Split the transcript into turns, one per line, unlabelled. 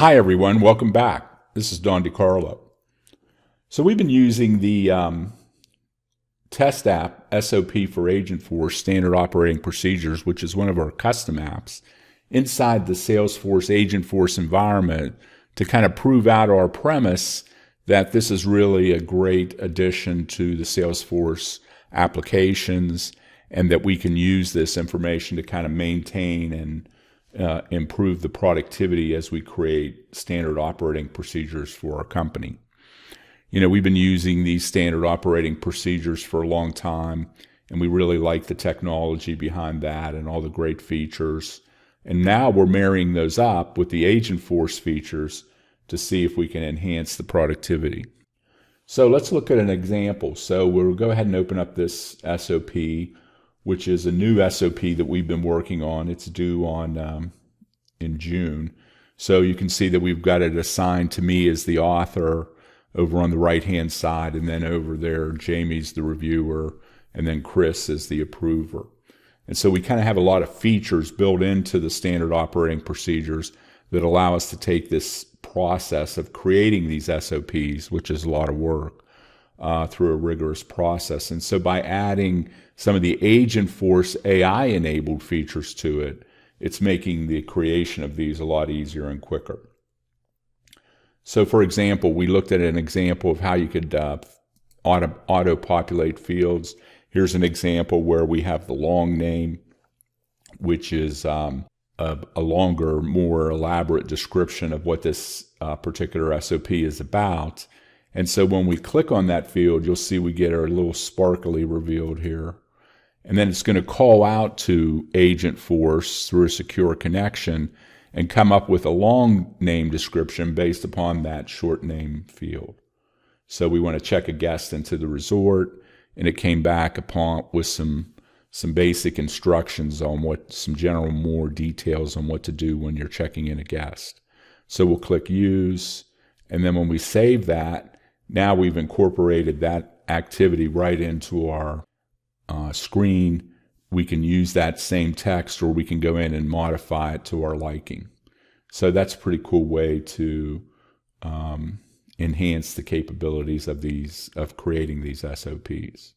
Hi everyone, welcome back. This is Don DiCarlo. So we've been using the test app SOP for Agentforce Standard Operating Procedures, which is one of our custom apps, inside the Salesforce Agentforce environment to kind of prove out our premise that this is really a great addition to the Salesforce applications and that we can use this information to kind of maintain and improve the productivity as we create standard operating procedures for our company. You know, we've been using these standard operating procedures for a long time, and we really like the technology behind that and all the great features. And now we're marrying those up with the Agentforce features to see if we can enhance the productivity. So let's look at an example. So we'll go ahead and open up this SOP, which is a new SOP that we've been working on. It's due on in June. So you can see that we've got it assigned to me as the author over on the right-hand side, and then over there, Jamie's the reviewer, and then Chris is the approver. And so we kind of have a lot of features built into the standard operating procedures that allow us to take this process of creating these SOPs, which is a lot of work, through a rigorous process. And so by adding some of the Agentforce AI-enabled features to it, it's making the creation of these a lot easier and quicker. So for example, we looked at an example of how you could auto-populate fields. Here's an example where we have the long name, which is a longer, more elaborate description of what this particular SOP is about. And so when we click on that field, you'll see we get our little sparkly revealed here. And then it's going to call out to Agentforce through a secure connection and come up with a long name description based upon that short name field. So we want to check a guest into the resort, and it came back with some basic instructions on some general more details on what to do when you're checking in a guest. So we'll click Use, and then when we save that, now we've incorporated that activity right into our screen. We can use that same text, or we can go in and modify it to our liking. So that's a pretty cool way to enhance the capabilities of creating these SOPs.